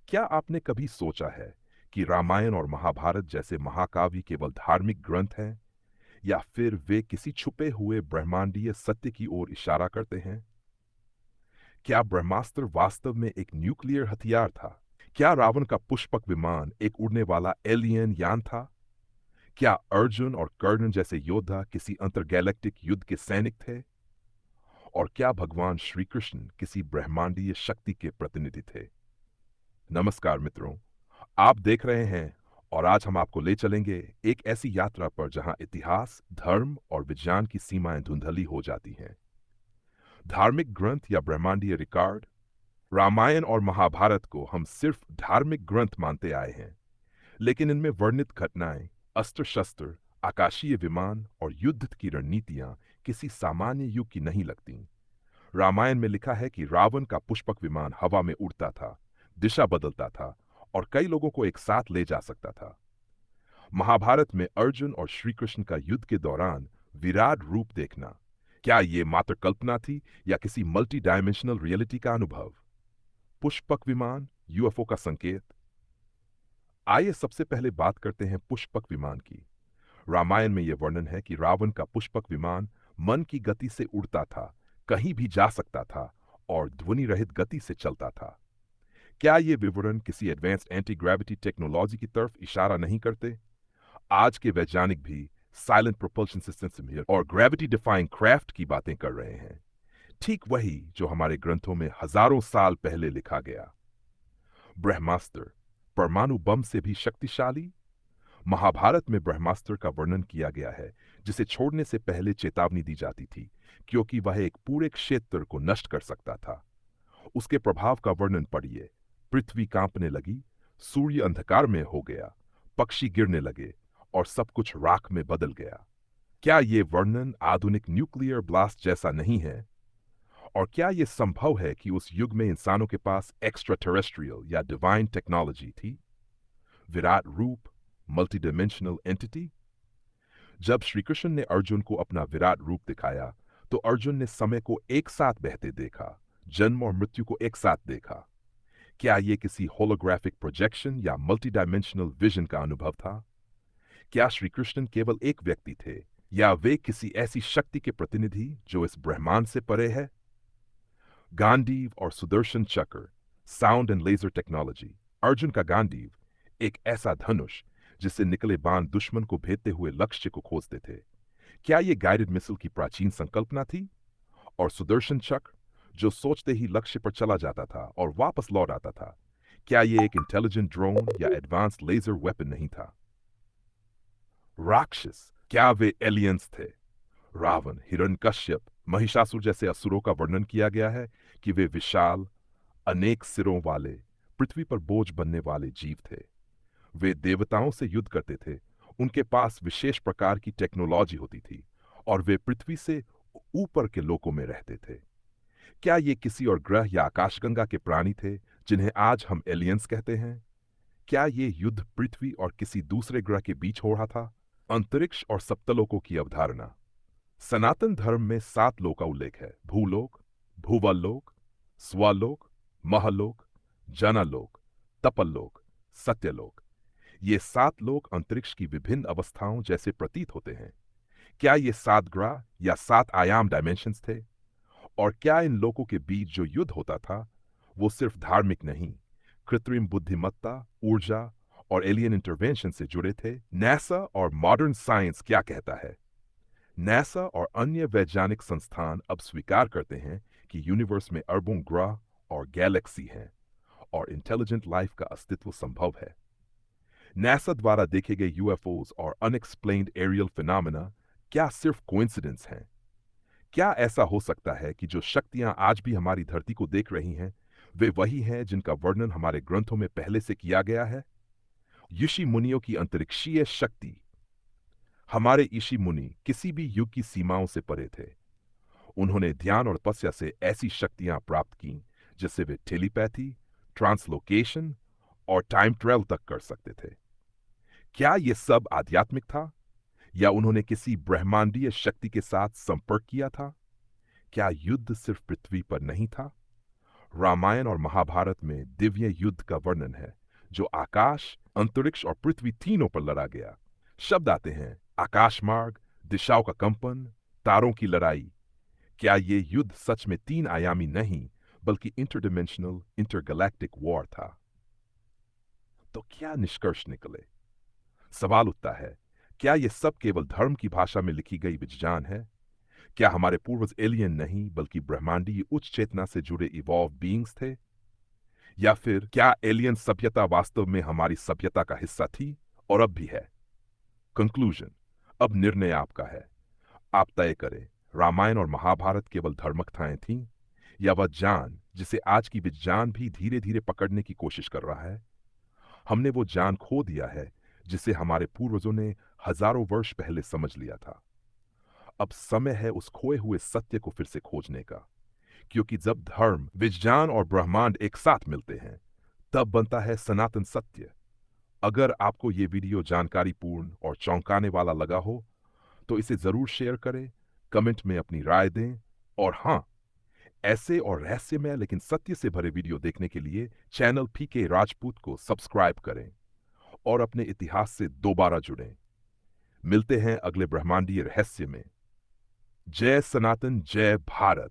क्या आपने कभी सोचा है कि रामायण और महाभारत जैसे महाकाव्य केवल धार्मिक ग्रंथ हैं या फिर वे किसी छुपे हुए ब्रह्मांडीय सत्य की ओर इशारा करते हैं? क्या ब्रह्मास्त्र वास्तव में एक न्यूक्लियर हथियार था? क्या रावण का पुष्पक विमान एक उड़ने वाला एलियन यान था? क्या अर्जुन और कर्ण जैसे योद्धा किसी अंतरगैलेक्टिक युद्ध के सैनिक थे? और क्या भगवान श्री कृष्ण किसी ब्रह्मांडीय शक्ति के प्रतिनिधि थे? नमस्कार मित्रों, आप देख रहे हैं और आज हम आपको ले चलेंगे एक ऐसी यात्रा पर जहां इतिहास, धर्म और विज्ञान की सीमाएं धुंधली हो जाती हैं। धार्मिक ग्रंथ या ब्रह्मांडीय रिकॉर्ड, रामायण और महाभारत को हम सिर्फ धार्मिक ग्रंथ मानते आए हैं, लेकिन इनमें वर्णित घटनाएं, अस्त्र शस्त्र, आकाशीय विमान और युद्ध की रणनीतियां किसी सामान्य युग की नहीं लगती। रामायण में लिखा है कि रावण का पुष्पक विमान हवा में उड़ता था, दिशा बदलता था और कई लोगों को एक साथ ले जा सकता था। महाभारत में अर्जुन और श्री कृष्ण का युद्ध के दौरान विराट रूप देखना, क्या ये मात्र कल्पना थी या किसी मल्टी डायमेंशनल रियलिटी का अनुभव? पुष्पक विमान, यूएफओ का संकेत। आइए सबसे पहले बात करते हैं पुष्पक विमान की। रामायण में यह वर्णन है कि रावण का पुष्पक विमान मन की गति से उड़ता था, कहीं भी जा सकता था और ध्वनि रहित गति से चलता था। क्या ये विवरण किसी एडवांस्ड एंटी ग्रेविटी टेक्नोलॉजी की तरफ इशारा नहीं करते? आज के वैज्ञानिक भी साइलेंट प्रोपल्शन सिस्टम और ग्रेविटी डिफाइंग क्राफ्ट की बातें कर रहे हैं, ठीक वही जो हमारे ग्रंथों में हजारों साल पहले लिखा गया। ब्रह्मास्त्र, परमाणु बम से भी शक्तिशाली? महाभारत में ब्रह्मास्त्र का वर्णन किया गया है, जिसे छोड़ने से पहले चेतावनी दी जाती थी, क्योंकि वह एक पूरे क्षेत्र को नष्ट कर सकता था। उसके प्रभाव का वर्णन पढ़िए। पृथ्वी कांपने लगी, सूर्य अंधकार में हो गया, पक्षी गिरने लगे और सब कुछ राख में बदल गया। क्या ये वर्णन आधुनिक न्यूक्लियर ब्लास्ट जैसा नहीं है? और क्या यह संभव है कि उस युग में इंसानों के पास एक्स्ट्रा टेरेस्ट्रियल या डिवाइन टेक्नोलॉजी थी? विराट रूप, मल्टी डिमेंशनल एंटिटी? जब श्री कृष्ण ने अर्जुन को अपना विराट रूप दिखाया, तो अर्जुन ने समय को एक साथ बहते देखा, जन्म और मृत्यु को एक साथ देखा। क्या यह किसी होलोग्राफिक प्रोजेक्शन या मल्टी डायमेंशनल विजन का अनुभव था? क्या श्री कृष्ण केवल एक व्यक्ति थे या वे किसी ऐसी शक्ति के प्रतिनिधि जो इस ब्रह्मांड से परे है? गांडीव और Sudarshan Chakra, sound and laser technology. Arjun का गांडीव, एक ऐसा धनुष जिससे निकले बाण दुश्मन को भेदते हुए लक्ष्य को खोजते थे। क्या यह गाइडेड मिसाइल की प्राचीन संकल्पना थी? और सुदर्शन चक्र, जो सोचते ही लक्ष्य पर चला जाता था और वापस लौट आता था, क्या यह एक इंटेलिजेंट ड्रोन या एडवांस्ड लेजर वेपन नहीं था? राक्षस, क्या वे एलियंस थे? रावण, हिरण्यकश्यप, महिषासुर जैसे असुरों का वर्णन किया गया है कि वे विशाल, अनेक सिरों वाले, पृथ्वी पर बोझ बनने वाले जीव थे। वे देवताओं से युद्ध करते थे, उनके पास विशेष प्रकार की टेक्नोलॉजी होती थी और वे पृथ्वी से ऊपर के लोकों में रहते थे। क्या ये किसी और ग्रह या आकाशगंगा के प्राणी थे जिन्हें आज हम एलियंस कहते हैं? क्या ये युद्ध पृथ्वी और किसी दूसरे ग्रह के बीच हो रहा था? अंतरिक्ष और सप्तलोकों की अवधारणा। सनातन धर्म में 7 लोक का उल्लेख है: भूलोक, भूवलोक, स्वलोक, महलोक, जनलोक, तपलोक, सत्यलोक। ये 7 लोक अंतरिक्ष की विभिन्न अवस्थाओं जैसे प्रतीत होते हैं। क्या ये 7 ग्रह या 7 आयाम डायमेंशंस थे? और क्या इन लोकों के बीच जो युद्ध होता था, वो सिर्फ धार्मिक नहीं, कृत्रिम बुद्धिमत्ता, ऊर्जा और एलियन इंटरवेंशन से जुड़े थे? नासा और मॉडर्न साइंस क्या कहता है? नासा और अन्य वैज्ञानिक संस्थान अब स्वीकार करते हैं कि यूनिवर्स में अरबों ग्रह और गैलेक्सी हैं और इंटेलिजेंट लाइफ का अस्तित्व संभव है। नासा द्वारा देखे गए यूएफओज और अनएक्सप्लेन्ड एरियल फिनोमेना क्या सिर्फ कोइंसिडेंस हैं? क्या ऐसा हो सकता है कि जो शक्तियां आज भी हमारी धरती को देख रही हैं, वे वही हैं जिनका वर्णन हमारे ग्रंथों में पहले से किया गया है? ऋषि मुनियों की अंतरिक्षीय शक्ति। हमारे ऋषि मुनि किसी भी युग की सीमाओं से परे थे। उन्होंने ध्यान और तपस्या से ऐसी शक्तियां प्राप्त की जिससे वे टेलीपैथी, ट्रांसलोकेशन और टाइम ट्रेवल तक कर सकते थे। क्या यह सब आध्यात्मिक था या उन्होंने किसी ब्रह्मांडीय शक्ति के साथ संपर्क किया था? क्या युद्ध सिर्फ पृथ्वी पर नहीं था? रामायण और महाभारत में दिव्य युद्ध का वर्णन है जो आकाश, अंतरिक्ष और पृथ्वी तीनों पर लड़ा गया। शब्द आते हैं आकाश मार्ग, दिशाओं का कंपन, तारों की लड़ाई। क्या ये युद्ध सच में तीन आयामी नहीं बल्कि इंटरडिमेंशनल इंटरगैलेक्टिक वॉर था? तो क्या निष्कर्ष निकले? सवाल उठता है, क्या ये सब केवल धर्म की भाषा में लिखी गई विज्ञान है? क्या हमारे पूर्वज एलियन नहीं बल्कि ब्रह्मांडीय उच्च चेतना से जुड़े इवॉल्व बीइंग्स थे? या फिर क्या एलियन सभ्यता वास्तव में हमारी सभ्यता का हिस्सा थी और अब भी है? कंक्लूजन, अब निर्णय आपका है। आप तय करें, रामायण और महाभारत केवल धर्मकथाएं थीं या वह जान जिसे आज की विज्ञान भी धीरे धीरे पकड़ने की कोशिश कर रहा है? हमने वो जान खो दिया है जिसे हमारे पूर्वजों ने हजारों वर्ष पहले समझ लिया था। अब समय है उस खोए हुए सत्य को फिर से खोजने का, क्योंकि जब धर्म, विज्ञान और ब्रह्मांड एक साथ मिलते हैं तब बनता है सनातन सत्य। अगर आपको ये वीडियो जानकारीपूर्ण और चौंकाने वाला लगा हो तो इसे जरूर शेयर करें, कमेंट में अपनी राय दें और हाँ, ऐसे और रहस्यमय लेकिन सत्य से भरे वीडियो देखने के लिए चैनल पीके राजपूत को सब्सक्राइब करें और अपने इतिहास से दोबारा जुड़ें। मिलते हैं अगले ब्रह्मांडीय रहस्य में। जय सनातन, जय भारत।